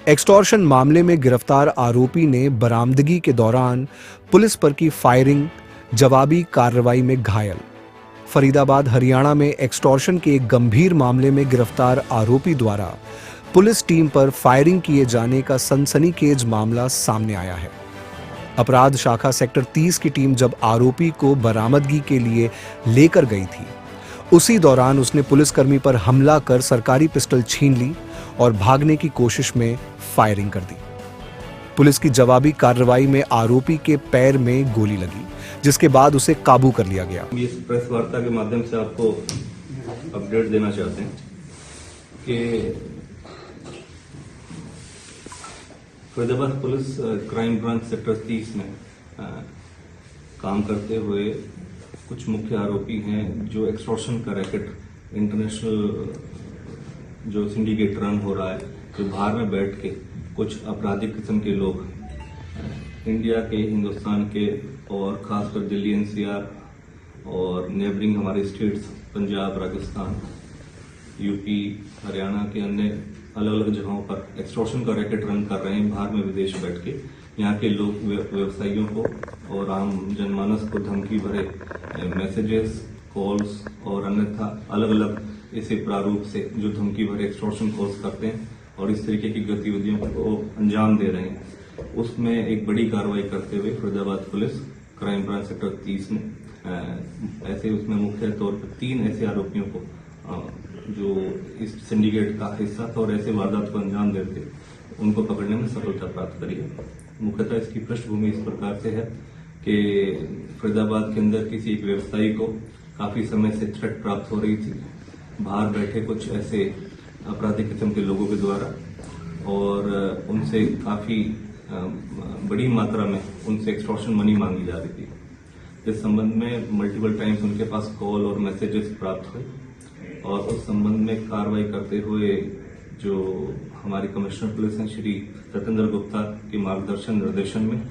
Extortion मामले में गिरफ्तार आरोपी ने बरामदगी के दौरान पुलिस पर की फायरिंग, जवाबी कार्रवाई में घायल। फरीदाबाद हरियाणा में एक्सटॉर्शन के एक गंभीर मामले में गिरफ्तार आरोपी द्वारा पुलिस टीम पर फायरिंग किए जाने का सनसनीखेज मामला सामने आया है। अपराध शाखा सेक्टर 30 की टीम जब आरोपी को बरामदगी के लिए लेकर गई थी, उसी दौरान उसने पुलिसकर्मी पर हमला कर सरकारी पिस्टल छीन ली और भागने की कोशिश में फायरिंग कर दी। पुलिस की जवाबी कार्रवाई में आरोपी के पैर में गोली लगी, जिसके बाद उसे काबू कर लिया गया। इस प्रेस वार्ता के माध्यम से आपको अपडेट देना चाहते हैं कि Faridabad police crime branch sector 30 में काम करते हुए कुछ मुख्य आरोपी हैं जो एक्सटॉर्शन का रैकेट इंटरनेशनल जो सिंडिकेट रन हो रहा है, जो बाहर में बैठ के कुछ आपराधिक किस्म के लोग इंडिया के, हिंदुस्तान के और खासकर दिल्ली एनसीआर और नेबरिंग हमारे स्टेट्स पंजाब, राजस्थान, यूपी, हरियाणा के अन्य अलग अलग जगहों पर एक्सटॉर्शन का रैकेट रन कर रहे हैं। बाहर में विदेश बैठ के यहाँ के लोग, व्यवसायियों को और आम जनमानस को धमकी भरे मैसेजेस, कॉल्स और अन्यथा अलग अलग ऐसे प्रारूप से जो धमकी भरे एक्सटॉर्शन कॉल्स करते हैं और इस तरीके की गतिविधियों को अंजाम दे रहे हैं। उसमें एक बड़ी कार्रवाई करते हुए Faridabad police crime branch sector 30 में ऐसे उसमें मुख्य तौर पर 3 ऐसे आरोपियों को जो इस सिंडिकेट का हिस्सा था और ऐसे वारदात को अंजाम देते, उनको पकड़ने में सफलता प्राप्त करी है। मुख्यतः इसकी पृष्ठभूमि इस प्रकार से है कि फरीदाबाद के अंदर किसी एक व्यवसायी को काफी समय से थ्रेट प्राप्त हो रही थी बाहर बैठे कुछ ऐसे आपराधिक किस्म के लोगों के द्वारा, और उनसे काफी बड़ी मात्रा में उनसे एक्सटॉर्शन मनी मांगी जा रही थी। इस संबंध में मल्टीपल टाइम्स उनके पास कॉल और मैसेजेस प्राप्त हुए और उस संबंध में कार्रवाई करते हुए जो हमारी कमिश्नर पुलिस हैं श्री सत्येंद्र गुप्ता के मार्गदर्शन निर्देशन में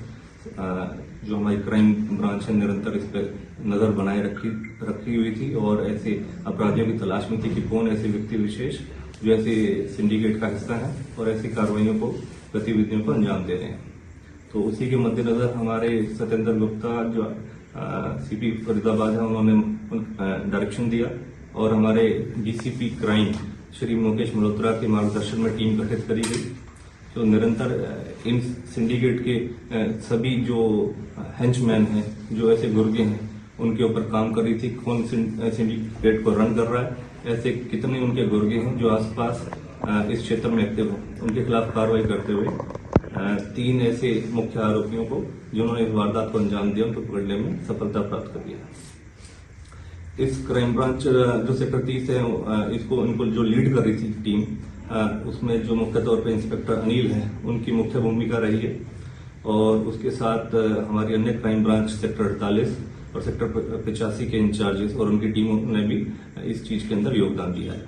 जो हमारी क्राइम ब्रांच है निरंतर इस पर नजर बनाए रखी हुई थी और ऐसे अपराधियों की तलाश में थी कि कौन ऐसे व्यक्ति विशेष जो ऐसे सिंडिकेट का हिस्सा है और ऐसी कार्रवाइयों को, गतिविधियों को अंजाम दे रहे हैं। तो उसी के मद्देनजर हमारे सत्येंद्र गुप्ता जो सीपी फरीदाबाद है, उन्होंने डायरेक्शन दिया और हमारे डीसीपी क्राइम श्री मुकेश मल्होत्रा के मार्गदर्शन में टीम गठित करी गई, जो निरंतर इन सिंडिकेट के सभी जो हेंचमैन हैं, जो ऐसे गुर्गे हैं, उनके ऊपर काम कर रही थी। कौन सिंडिकेट को रन कर रहा है, ऐसे कितने उनके गुर्गे हैं जो आसपास इस क्षेत्र में एक्टिव हैं, उनके खिलाफ कार्रवाई करते हुए 3 ऐसे मुख्य आरोपियों को जिन्होंने इस वारदात को अंजाम दिया, उनको पकड़ने में सफलता प्राप्त कर लिया। इस क्राइम ब्रांच जो सेक्टर 30 है, इनको जो लीड कर रही थी टीम, उसमें जो मुख्य तौर पर इंस्पेक्टर अनिल है, उनकी मुख्य भूमिका रही है और उसके साथ हमारी अन्य क्राइम ब्रांच सेक्टर 48 और सेक्टर 85 के इंचार्जेस और उनकी टीमों ने भी इस चीज के अंदर योगदान दिया है।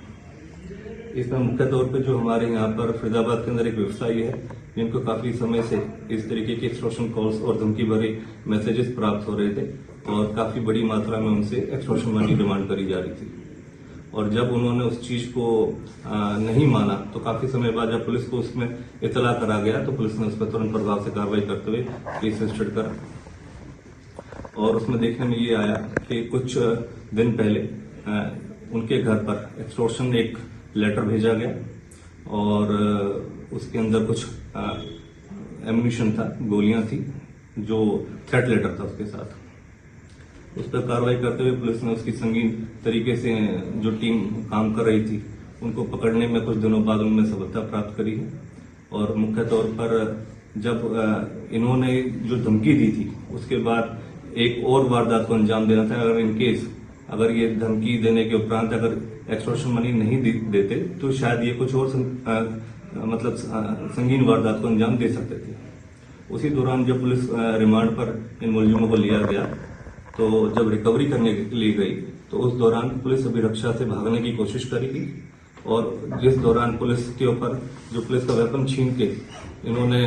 इसमें मुख्य तौर पे जो हमारे यहाँ पर फरीदाबाद के अंदर एक व्यवसायी है, जिनको काफी समय से इस तरीके के एक्सटॉर्शन कॉल्स और धमकी भरे मैसेजेस प्राप्त हो रहे थे और काफी बड़ी मात्रा में उनसे एक्सटॉर्शन मनी डिमांड करी जा रही थी। और जब उन्होंने उस चीज को नहीं माना तो काफी समय बाद जब पुलिस को उसमें इतला करा गया तो पुलिस ने उस पर तुरंत प्रभाव से कार्रवाई करते हुए केस रजिस्टर्ड करा और उसमें देखने में ये आया कि कुछ दिन पहले उनके घर पर एक्सटॉर्शन एक लेटर भेजा गया और उसके अंदर कुछ एम्यूनिशन था, गोलियां थी, जो थ्रेट लेटर था उसके साथ। उस पर कार्रवाई करते हुए पुलिस ने उसकी संगीन तरीके से जो टीम काम कर रही थी उनको पकड़ने में कुछ दिनों बाद उनमें सफलता प्राप्त करी है। और मुख्य तौर पर जब इन्होंने जो धमकी दी थी उसके बाद एक और वारदात को अंजाम देना था। अगर इनकेस अगर ये धमकी देने के उपरांत अगर एक्सटॉर्शन मनी नहीं देते तो शायद ये कुछ और संगीन वारदात को अंजाम दे सकते थे। उसी दौरान जब पुलिस रिमांड पर इन मुलजिमों को लिया गया तो जब रिकवरी करने के लिए गई तो उस दौरान पुलिस अभिरक्षा से भागने की कोशिश करी गई और जिस दौरान पुलिस के ऊपर जो पुलिस का वेपन छीन के इन्होंने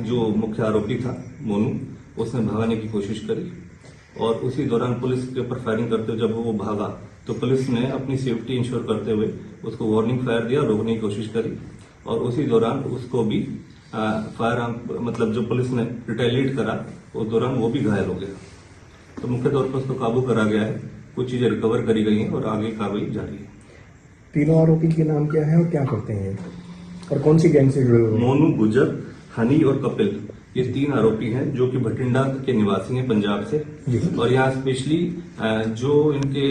जो मुख्य आरोपी था मोनू, उसने भागने की कोशिश करी और उसी दौरान पुलिस के ऊपर फायरिंग करते हुए जब वो भागा तो पुलिस ने अपनी सेफ्टी इंश्योर करते हुए उसको वार्निंग फायर दिया, रोकने की कोशिश करी और उसी दौरान उसको भी फायर आर्म मतलब जो पुलिस ने रिटेलिएट करा उस दौरान वो भी घायल हो गया। तो मुख्य तौर पर उसको काबू करा गया है, कुछ चीजें रिकवर करी गई हैं और आगे कार्रवाई जारी है। तीनों आरोपी के नाम क्या है और क्या करते हैं और कौन सी गैंग से जुड़े हुए हैं? मोनू, गुजर, हनी और कपिल, ये 3 आरोपी हैं जो कि भटिंडा के निवासी हैं पंजाब से। और यहाँ स्पेशली जो इनके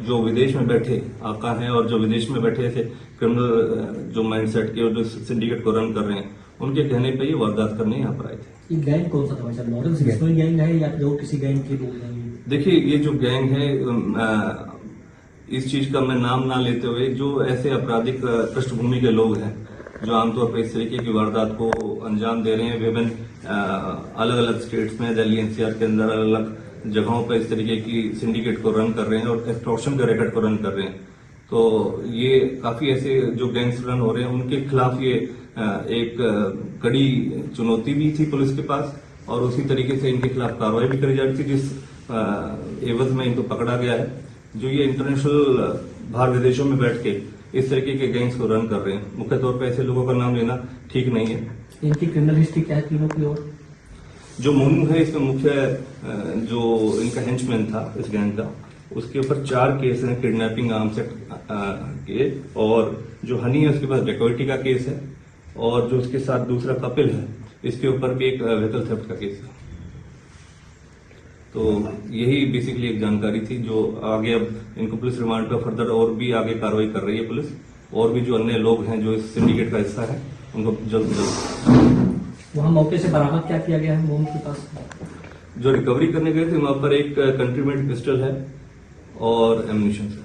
जो विदेश में बैठे आका हैं और जो विदेश में बैठे थे क्रिमिनल जो माइंडसेट के और जो सिंडिकेट को रन कर रहे हैं, उनके कहने पे ये वारदात करने यहाँ पर आए थे। ये गैंग कौन सा था भाई साहब? मॉडल सिक्समैन गैंग है या जो किसी गैंग के लोग हैं? देखिए, ये जो गैंग है इस चीज का मैं नाम ना लेते हुए, जो ऐसे आपराधिक पृष्ठभूमि के लोग हैं जो आमतौर पर इस तरीके की वारदात को अंजाम दे रहे हैं, विभिन्न अलग अलग स्टेट्स में, दिल्ली एनसीआर के अंदर अलग अलग जगहों पर इस तरीके की सिंडिकेट को रन कर रहे हैं और एक्सटॉर्शन के रैकेट को रन कर रहे हैं। तो ये काफी ऐसे जो गैंग्स रन हो रहे हैं उनके खिलाफ ये एक कड़ी चुनौती भी थी पुलिस के पास, और उसी तरीके से इनके खिलाफ कार्रवाई भी करी जा रही थी, जिस एवज में इनको पकड़ा गया है। जो ये इंटरनेशनल बाहर विदेशों में बैठ के इस तरीके के गैंग्स को रन कर रहे हैं, मुख्य तौर पर ऐसे लोगों का नाम लेना ठीक नहीं है। इनकी क्रिमिनल हिस्ट्री क्या है तीनों की? और जो मोनू है इसमें मुख्य जो इनका हेंचमैन था इस गैंग का, उसके ऊपर 4 केस हैं किडनैपिंग, आर्म्स एक्ट के, और जो हनी है उसके पास डेकोइटी का केस है, और जो उसके साथ दूसरा कपिल है इसके ऊपर भी एक व्हीकल थेफ्ट का केस है। तो यही बेसिकली एक जानकारी थी जो आगे अब इनको पुलिस रिमांड पर फर्दर और भी आगे कार्रवाई कर रही है पुलिस, और भी जो अन्य लोग हैं जो इस सिंडिकेट का हिस्सा है उनको जल्द वहाँ मौके से बरामद क्या किया गया है मोम के पास? जो रिकवरी करने गए थे वहां पर एक कंट्रीमेड पिस्टल है और एम्यूनिशन है।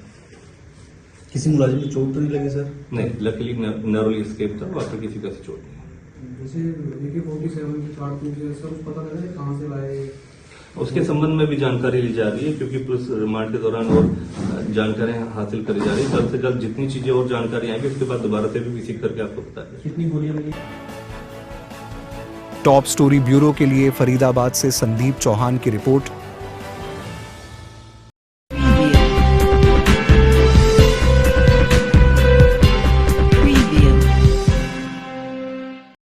किसी मुलाजिम को चोट तो नहीं लगी सर? नहीं, लकीली नैरोली एस्केप था, बाकी किसी का चोट नहीं। जैसे AK-47 की कारतूस है, सब कुछ पता लगा है कहाँ से लाए? उसके संबंध में भी जानकारी ली जा रही है, क्योंकि पुलिस रिमांड के दौरान और जानकारियां हासिल करी जा रही है। जल्द से जल्द जितनी चीजें और जानकारी आएंगी उसके बाद दोबारा से भी विजिट करके आपको बताएंगे। कितनी गोलियां मिली? टॉप स्टोरी ब्यूरो के लिए फरीदाबाद से संदीप चौहान की रिपोर्ट।